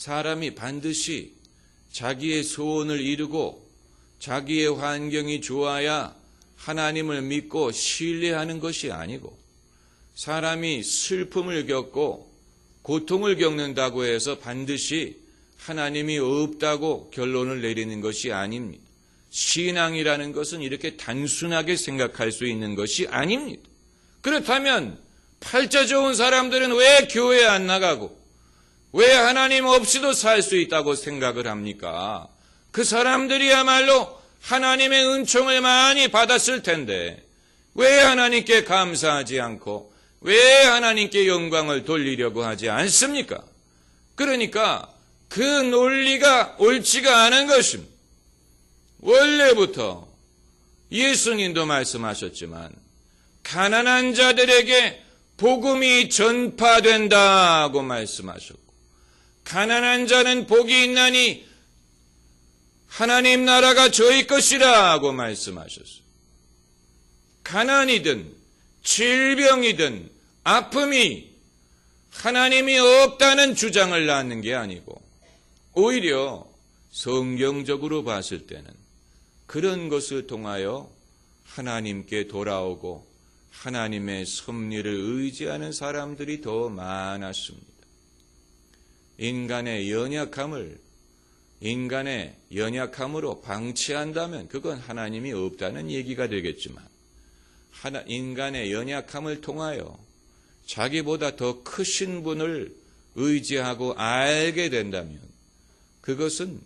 사람이 반드시 자기의 소원을 이루고 자기의 환경이 좋아야 하나님을 믿고 신뢰하는 것이 아니고, 사람이 슬픔을 겪고 고통을 겪는다고 해서 반드시 하나님이 없다고 결론을 내리는 것이 아닙니다. 신앙이라는 것은 이렇게 단순하게 생각할 수 있는 것이 아닙니다. 그렇다면 팔자 좋은 사람들은 왜 교회에 안 나가고 왜 하나님 없이도 살 수 있다고 생각을 합니까? 그 사람들이야말로 하나님의 은총을 많이 받았을 텐데 왜 하나님께 감사하지 않고 왜 하나님께 영광을 돌리려고 하지 않습니까? 그러니까 그 논리가 옳지가 않은 것입니다. 원래부터 예수님도 말씀하셨지만 가난한 자들에게 복음이 전파된다고 말씀하셨고, 가난한 자는 복이 있나니 하나님 나라가 저희 것이라고 말씀하셨어요. 가난이든 질병이든 아픔이 하나님이 없다는 주장을 낳는 게 아니고, 오히려 성경적으로 봤을 때는 그런 것을 통하여 하나님께 돌아오고 하나님의 섭리를 의지하는 사람들이 더 많았습니다. 인간의 연약함으로 방치한다면 그건 하나님이 없다는 얘기가 되겠지만, 인간의 연약함을 통하여 자기보다 더 크신 분을 의지하고 알게 된다면 그것은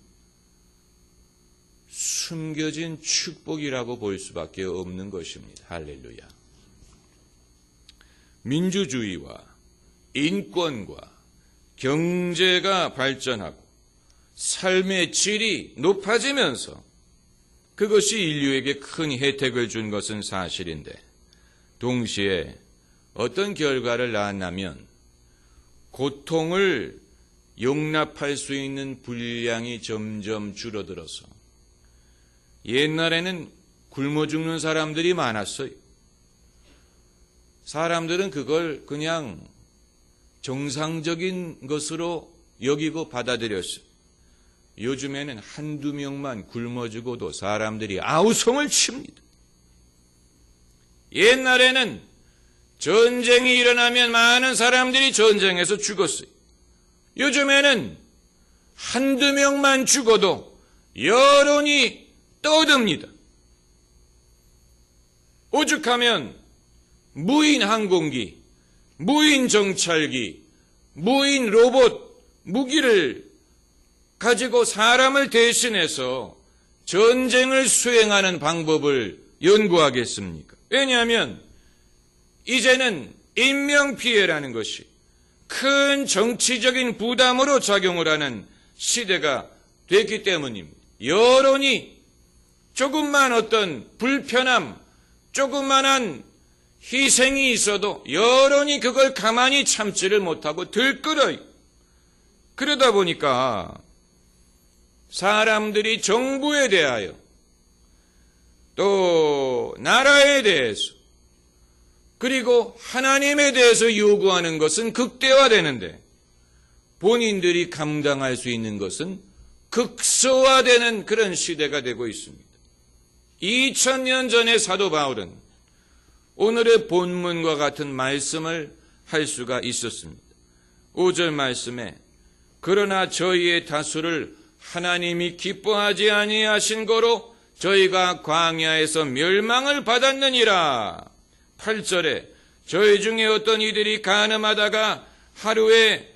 숨겨진 축복이라고 볼 수밖에 없는 것입니다. 할렐루야. 민주주의와 인권과 경제가 발전하고 삶의 질이 높아지면서 그것이 인류에게 큰 혜택을 준 것은 사실인데, 동시에 어떤 결과를 낳았냐면 고통을 용납할 수 있는 분량이 점점 줄어들어서 옛날에는 굶어 죽는 사람들이 많았어요. 사람들은 그걸 그냥 정상적인 것으로 여기고 받아들였어요. 요즘에는 한두 명만 굶어 죽어도 사람들이 아우성을 칩니다. 옛날에는 전쟁이 일어나면 많은 사람들이 전쟁에서 죽었어요. 요즘에는 한두 명만 죽어도 여론이 떠듭니다. 오죽하면 무인 항공기, 무인 정찰기, 무인 로봇, 무기를 가지고 사람을 대신해서 전쟁을 수행하는 방법을 연구하겠습니까? 왜냐하면 이제는 인명피해라는 것이 큰 정치적인 부담으로 작용을 하는 시대가 됐기 때문입니다. 여론이 조금만 어떤 불편함, 조그만한 희생이 있어도 여론이 그걸 가만히 참지를 못하고 들끓어요. 그러다 보니까 사람들이 정부에 대하여 또 나라에 대해서 그리고 하나님에 대해서 요구하는 것은 극대화되는데, 본인들이 감당할 수 있는 것은 극소화되는 그런 시대가 되고 있습니다. 2000년 전의 사도 바울은 오늘의 본문과 같은 말씀을 할 수가 있었습니다. 5절 말씀에 그러나 저희의 다수를 하나님이 기뻐하지 아니하신 거로 저희가 광야에서 멸망을 받았느니라. 8절에 저희 중에 어떤 이들이 간음하다가 하루에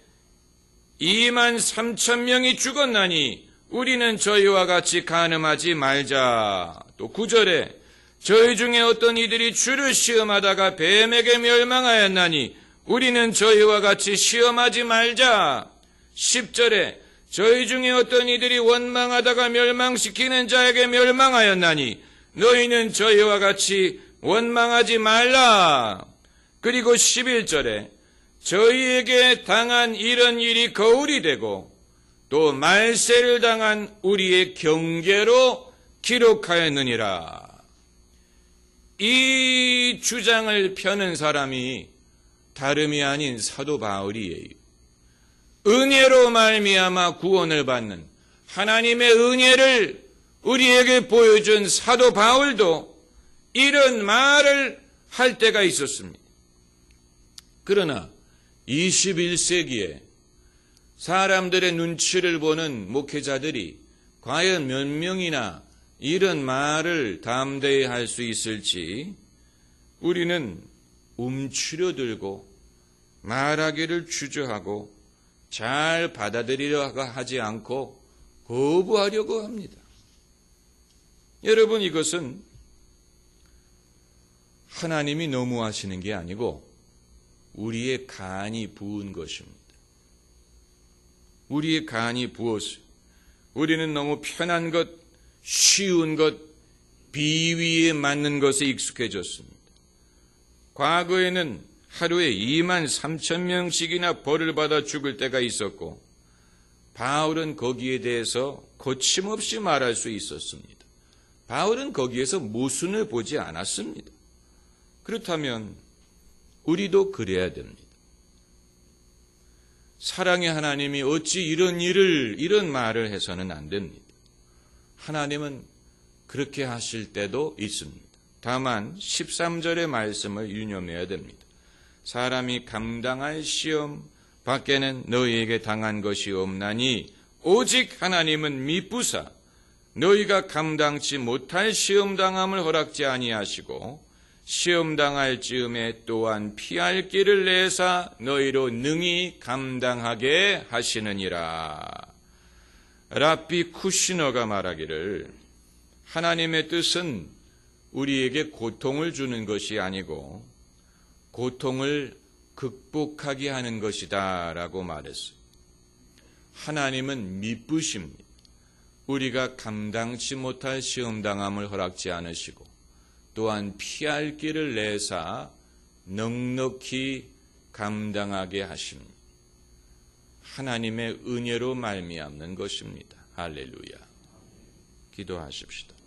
23,000명이 죽었나니 우리는 저희와 같이 간음하지 말자. 또 9절에 저희 중에 어떤 이들이 주를 시험하다가 뱀에게 멸망하였나니 우리는 저희와 같이 시험하지 말자. 10절에 저희 중에 어떤 이들이 원망하다가 멸망시키는 자에게 멸망하였나니 너희는 저희와 같이 원망하지 말라. 그리고 11절에 저희에게 당한 이런 일이 거울이 되고 또 말세를 당한 우리의 경계로 기록하였느니라. 이 주장을 펴는 사람이 다름이 아닌 사도 바울이에요. 은혜로 말미암아 구원을 받는 하나님의 은혜를 우리에게 보여준 사도 바울도 이런 말을 할 때가 있었습니다. 그러나 21세기에 사람들의 눈치를 보는 목회자들이 과연 몇 명이나 이런 말을 담대히 할 수 있을지 우리는 움츠려들고 말하기를 주저하고 잘 받아들이려고 하지 않고 거부하려고 합니다. 여러분, 이것은 하나님이 너무하시는 게 아니고 우리의 간이 부은 것입니다. 우리의 간이 부어서 우리는 너무 편한 것, 쉬운 것, 비위에 맞는 것에 익숙해졌습니다. 과거에는 하루에 2만 3천 명씩이나 벌을 받아 죽을 때가 있었고 바울은 거기에 대해서 거침없이 말할 수 있었습니다. 바울은 거기에서 모순을 보지 않았습니다. 그렇다면 우리도 그래야 됩니다. 사랑의 하나님이 어찌 이런 말을 해서는 안 됩니다. 하나님은 그렇게 하실 때도 있습니다. 다만 13절의 말씀을 유념해야 됩니다. 사람이 감당할 시험 밖에는 너희에게 당한 것이 없나니 오직 하나님은 미쁘사 너희가 감당치 못할 시험당함을 허락지 아니하시고 시험당할 즈음에 또한 피할 길을 내사 너희로 능히 감당하게 하시느니라. 랍비 쿠시너가 말하기를 하나님의 뜻은 우리에게 고통을 주는 것이 아니고 고통을 극복하게 하는 것이다 라고 말했어요. 하나님은 미쁘십니다. 우리가 감당치 못할 시험당함을 허락지 않으시고 또한 피할 길을 내사 넉넉히 감당하게 하십니다. 하나님의 은혜로 말미암는 것입니다. 할렐루야. 기도하십시다.